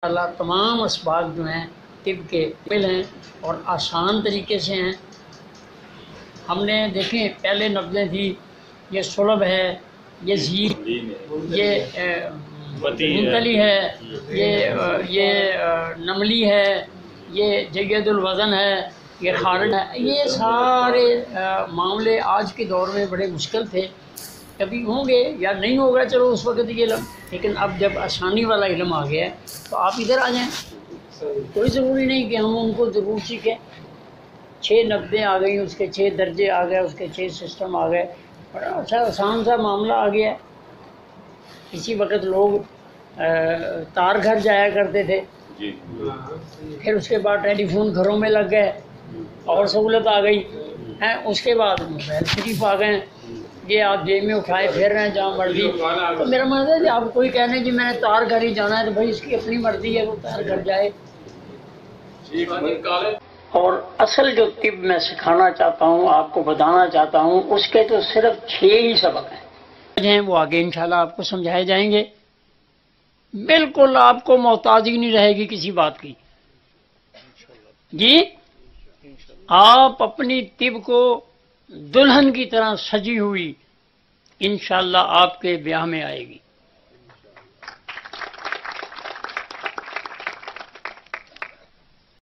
اللہ تمام اسباق جو ہیں طب کے مل ہیں اور آسان طریقے سے ہیں۔ ہم نے دیکھیں پہلے نبضیں تھی، یہ سلب ہے، یہ زیر، یہ منتلی ہے، یہ نملی ہے، یہ جید الوزن ہے، یہ خارج ہے۔ یہ سارے معاملے آج کے دور میں بڑے مشکل تھے، کبھی ہوں گے یا نہیں ہوگا، چلو اس وقت یہ علم، لیکن اب جب آسانی والا علم آ گیا ہے تو آپ ادھر آ جائیں۔ کوئی ضروری نہیں کہ ہم ان کو ضرور سیکھیں۔ 6 نقدیں آ گئیں، اس کے 6 درجے آ گئے، اس کے 6 سسٹم آ گئے، بڑا اچھا آسان سا معاملہ آ گیا ہے۔ اسی وقت لوگ تار گھر جایا کرتے تھے، پھر اس کے بعد ٹیلی فون گھروں میں لگ گئے اور سہولت آ گئی ہے، اس کے بعد موبائل شریف آ گئے، یہ آپ جیب میں اٹھائے پھر رہے ہیں جہاں مرضی۔ تو میرا مطلب ہے کہ آپ کوئی کہنے کہ میں نے تار گھر ہی جانا ہے تو بھائی اس کی اپنی مرضی ہے، وہ تار گھر جائے۔ اور اصل جو طب میں سکھانا چاہتا ہوں، آپ کو بتانا چاہتا ہوں، اس کے تو صرف 6 ہی سبق ہیں، وہ آگے انشاءاللہ آپ کو سمجھائے جائیں گے۔ بالکل آپ کو محتاجی نہیں رہے گی کسی بات کی جی۔ آپ اپنی طب کو دلہن کی طرح سجی ہوئی انشاءاللہ آپ کے بیاہ میں آئے گی۔